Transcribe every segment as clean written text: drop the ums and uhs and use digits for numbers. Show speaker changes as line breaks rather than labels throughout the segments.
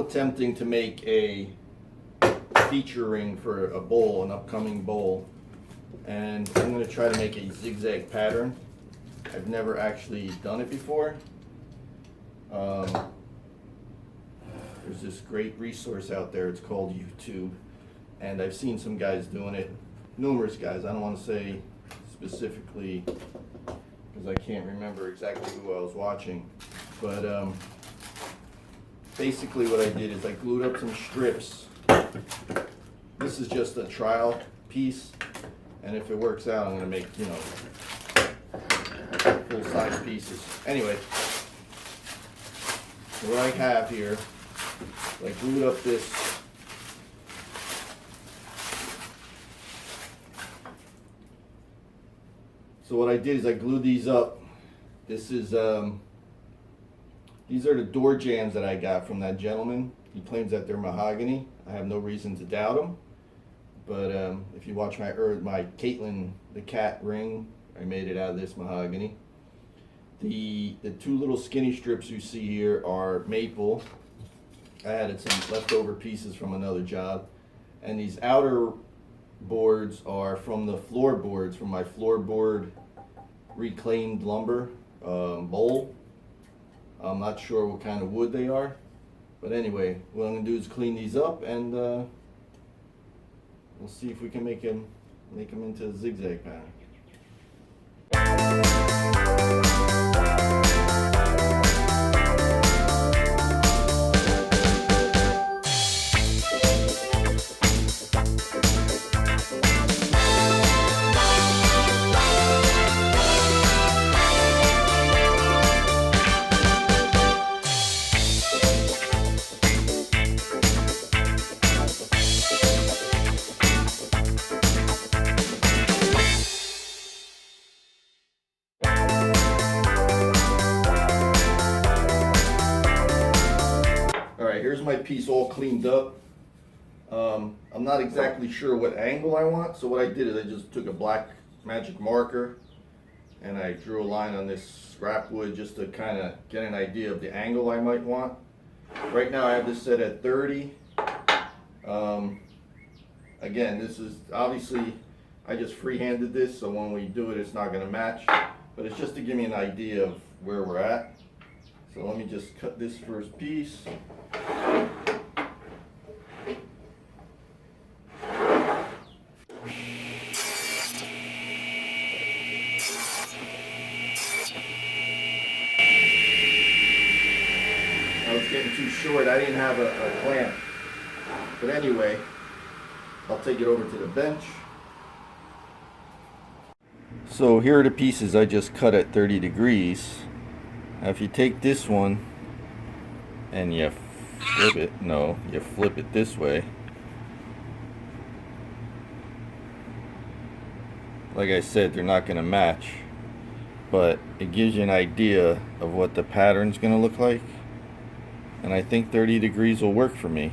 attempting to make a feature ring for a bowl, an upcoming bowl, and I'm going to try to make a zigzag pattern. I've never actually done it before. There's this great resource out there, it's called YouTube, and I've seen some guys doing it, numerous guys. I don't want to say specifically because I can't remember exactly who I was watching, but basically what I did is I glued up some strips. This is just a trial piece, and if it works out, I'm going to make, you know, full-size pieces. Anyway, what I have here, I glued up this so what I did is I glued these up. This is these are the door jambs that I got from that gentleman. He claims that they're mahogany. I have no reason to doubt him. But if you watch my Caitlin the cat ring, I made it out of this mahogany. The two little skinny strips you see here are maple. I added some leftover pieces from another job. And these outer boards are from the floorboards, from my floorboard reclaimed lumber bowl. I'm not sure what kind of wood they are. But anyway, what I'm going to do is clean these up, and we'll see if we can make them into a zigzag pattern. Here's my piece all cleaned up. I'm not exactly sure what angle I want, so what I did is I just took a black magic marker and I drew a line on this scrap wood just to kind of get an idea of the angle I might want. Right now I have this set at 30. Again, this is obviously, I just freehanded this, so when we do it, it's not going to match, but it's just to give me an idea of where we're at. So let me just cut this first piece. I was getting too short. I didn't have a clamp. But anyway, I'll take it over to the bench. So here are the pieces I just cut at 30 degrees. Now if you take this one and you flip it, you flip it this way. Like I said, they're not going to match, but it gives you an idea of what the pattern's going to look like. And I think 30 degrees will work for me.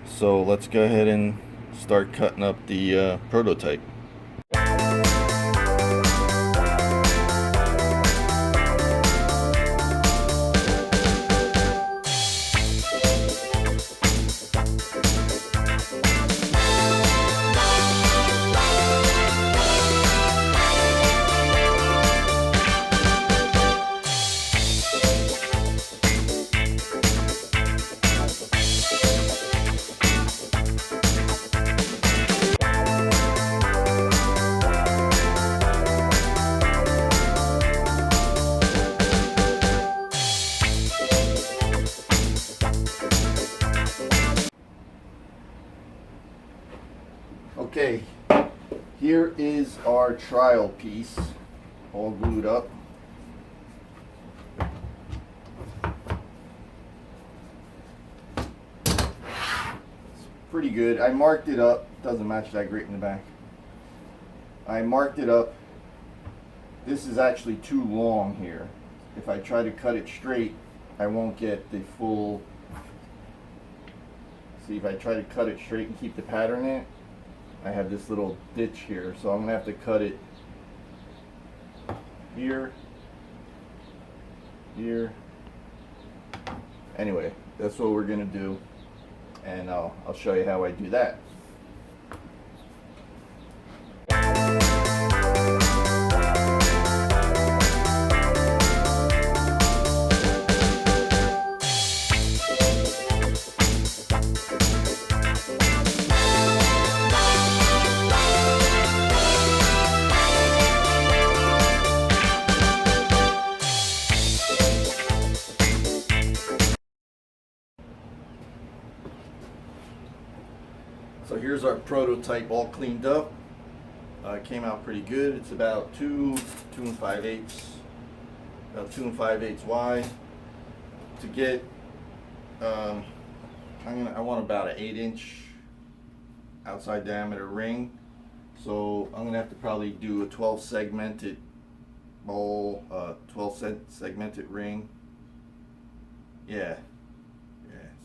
So let's go ahead and start cutting up the prototype. Okay, here is our trial piece, all glued up. It's pretty good. I marked it up. Doesn't match that great in the back. I marked it up. This is actually too long here. If I try to cut it straight, I won't get the full. See, if I try to cut it straight and keep the pattern in it, I have this little ditch here, so I'm going to have to cut it here, here. Anyway, that's what we're gonna do, and I'll show you how I do that. So here's our prototype all cleaned up. It came out pretty good. It's about 2 5/8, about 2 5/8 wide. To get, I want about an 8-inch outside diameter ring. So I'm gonna have to probably do a 12 segmented bowl, 12 segmented ring. Yeah.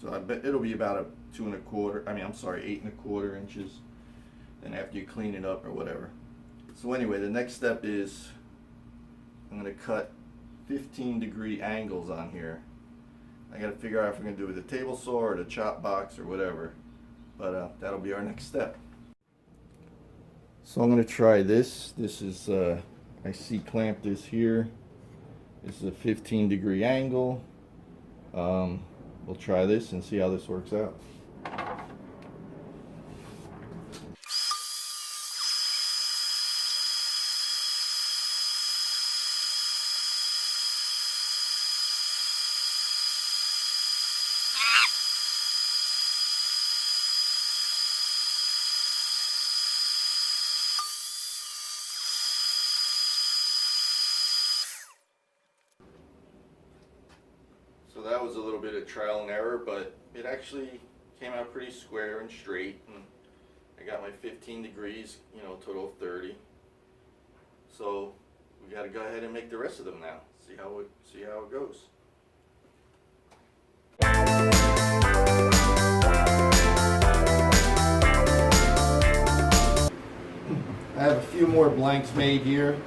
So I bet it'll be about a 2 1/4. I'm sorry, 8 1/4 inches. Then after you clean it up or whatever. So anyway, the next step is I'm gonna cut 15-degree angles on here. I gotta figure out if I'm gonna do it with a table saw or the chop box or whatever. But that'll be our next step. So I'm gonna try this. This is I C-clamped this here. This is a 15-degree angle. We'll try this and see how this works out. So that was a little bit of trial and error, but it actually came out pretty square and straight. And I got my 15 degrees, total of 30. So we got to go ahead and make the rest of them now. See how it goes. I have a few more blanks made here.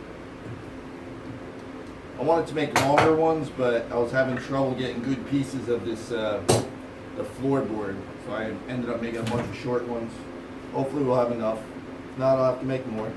I wanted to make longer ones, but I was having trouble getting good pieces of this the floorboard, so I ended up making a bunch of short ones. Hopefully we'll have enough. If not, I'll have to make more.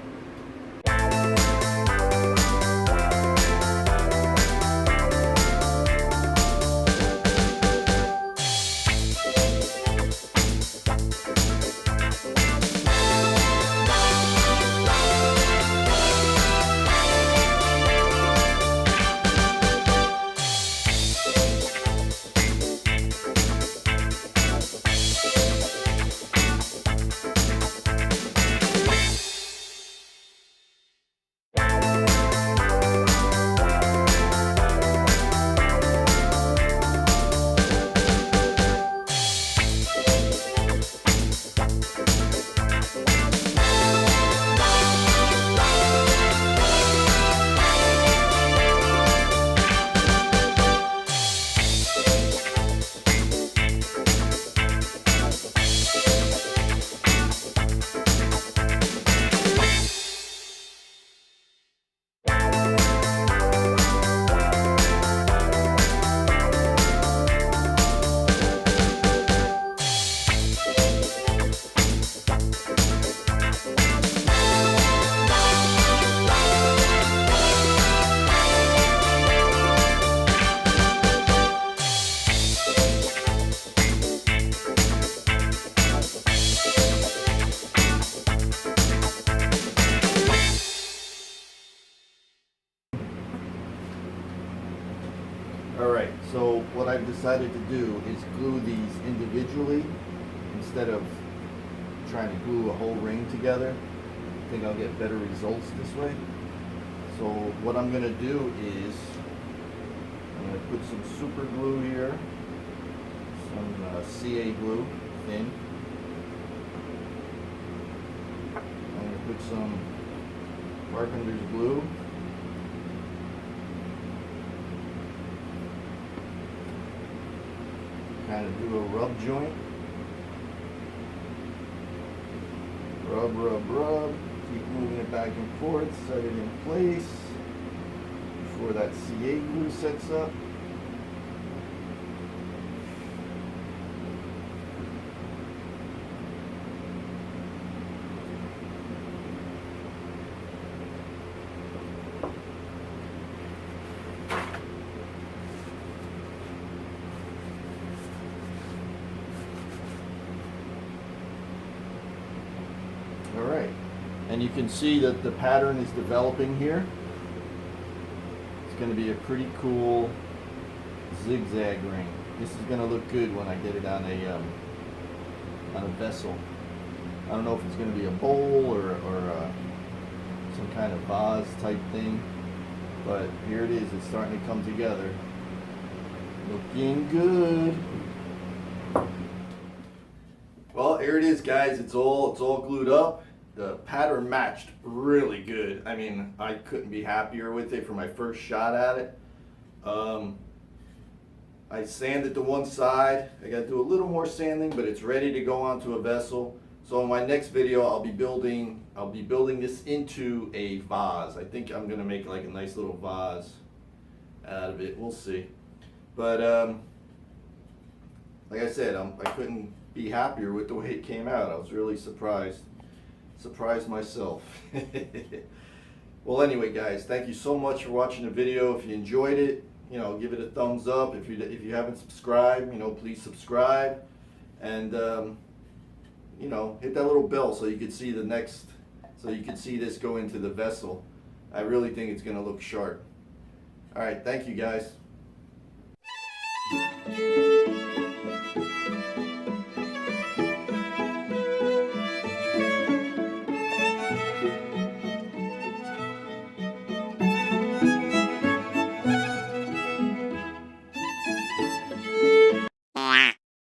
Alright, so what I've decided to do is glue these individually instead of trying to glue a whole ring together. I think I'll get better results this way. So what I'm going to do is I'm going to put some super glue here, some CA glue, thin. I'm going to put some Carpenter's glue. Kind of do a rub joint. Rub, rub, rub. Keep moving it back and forth. Set it in place before that CA glue sets up. And you can see that the pattern is developing here. It's going to be a pretty cool zigzag ring. This is going to look good when I get it on a vessel. I don't know if it's going to be a bowl or some kind of vase type thing, but here it is. It's starting to come together. Looking good. Well, here it is, guys. It's all glued up. The pattern matched really good. I mean, I couldn't be happier with it for my first shot at it. I sanded the one side. I got to do a little more sanding, but it's ready to go onto a vessel. So in my next video, I'll be building this into a vase. I think I'm gonna make like a nice little vase out of it. We'll see. But like I said, I couldn't be happier with the way it came out. I was really surprised myself. Well, anyway, guys, thank you so much for watching the video. If you enjoyed it, you know, give it a thumbs up. If you haven't subscribed, you know, please subscribe, and you know, hit that little bell so you can see this go into the vessel. I really think it's gonna look sharp. All right, thank you, guys.